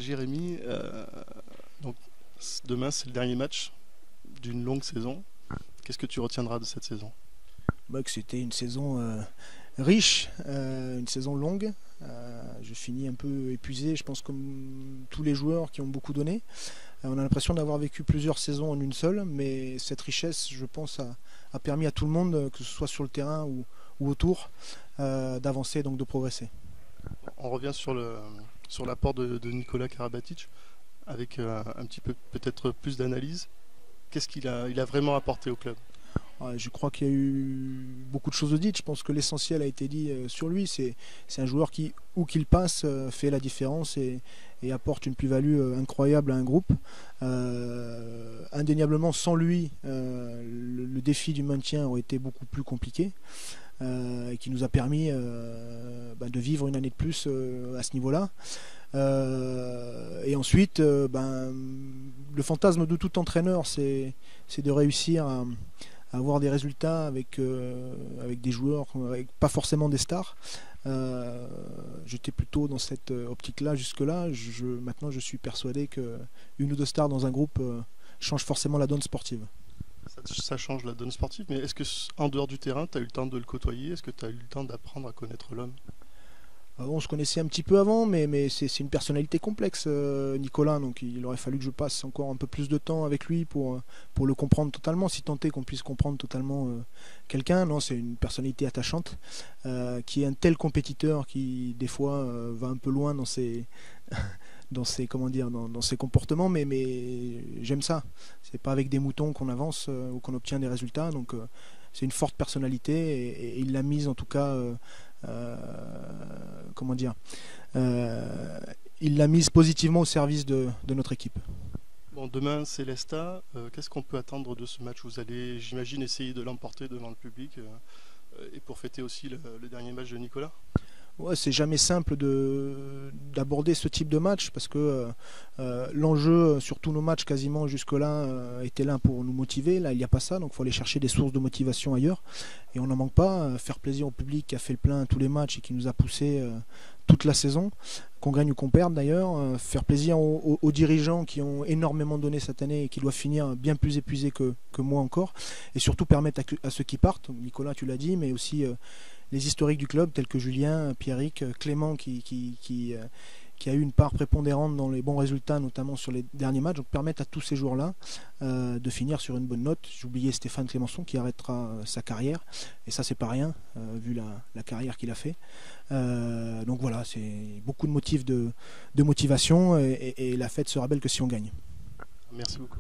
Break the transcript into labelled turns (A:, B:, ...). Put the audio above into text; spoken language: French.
A: Jérémy, donc, demain c'est le dernier match d'une longue saison. Qu'est-ce que tu retiendras de cette saison?
B: Que c'était une saison riche, une saison longue. Je finis un peu épuisé, je pense comme tous les joueurs qui ont beaucoup donné. On a l'impression d'avoir vécu plusieurs saisons en une seule, mais cette richesse, je pense, a permis à tout le monde, que ce soit sur le terrain ou autour, d'avancer, donc de progresser.
A: On revient sur l'apport de Nicolas Karabatic avec un petit peu peut-être plus d'analyse. Qu'est-ce qu'il a vraiment apporté au club?
B: Je crois qu'il y a eu beaucoup de choses dites. Je pense que l'essentiel a été dit sur lui. C'est un joueur qui, où qu'il passe, fait la différence et apporte une plus-value incroyable à un groupe. Indéniablement, sans lui, le défi du maintien aurait été beaucoup plus compliqué. Et qui nous a permis de vivre une année de plus à ce niveau-là. Et ensuite, le fantasme de tout entraîneur, c'est de réussir à avoir des résultats avec des joueurs, pas forcément des stars. J'étais plutôt dans cette optique-là jusque-là. Maintenant, je suis persuadé qu'une ou deux stars dans un groupe change forcément la donne sportive.
A: Ça change la donne sportive, mais est-ce que en dehors du terrain, tu as eu le temps de le côtoyer? Est-ce que tu as eu le temps d'apprendre à connaître l'homme?
B: On se connaissait un petit peu avant, mais c'est une personnalité complexe, Nicolas, donc il aurait fallu que je passe encore un peu plus de temps avec lui pour le comprendre totalement, si tant est qu'on puisse comprendre totalement quelqu'un. Non, c'est une personnalité attachante, qui est un tel compétiteur qui, des fois, va un peu loin dans ses... comment dire, dans ses comportements, mais j'aime ça. C'est pas avec des moutons qu'on avance ou qu'on obtient des résultats, donc c'est une forte personnalité et il l'a mise en tout cas, comment dire, il l'a mise positivement au service de notre équipe.
A: Bon, demain c'est l'Esta. Qu'est-ce qu'on peut attendre de ce match? Vous allez, j'imagine, essayer de l'emporter devant le public et pour fêter aussi le dernier match de Nicolas?
B: Ouais, c'est jamais simple d'aborder ce type de match parce que l'enjeu sur tous nos matchs quasiment jusque-là était là pour nous motiver. Là, il n'y a pas ça, donc il faut aller chercher des sources de motivation ailleurs. Et on n'en manque pas. Faire plaisir au public qui a fait le plein à tous les matchs et qui nous a poussé toute la saison, qu'on gagne ou qu'on perde d'ailleurs. Faire plaisir aux dirigeants qui ont énormément donné cette année et qui doivent finir bien plus épuisés que moi encore. Et surtout permettre à ceux qui partent, Nicolas tu l'as dit, mais aussi les historiques du club tels que Julien, Pierrick, Clément qui a eu une part prépondérante dans les bons résultats, notamment sur les derniers matchs, donc permettre à tous ces joueurs-là de finir sur une bonne note. J'oubliais Stéphane Clémençon qui arrêtera sa carrière, et ça c'est pas rien, vu la carrière qu'il a fait. Donc voilà, c'est beaucoup de motifs de motivation, et la fête sera belle que si on gagne.
A: Merci beaucoup.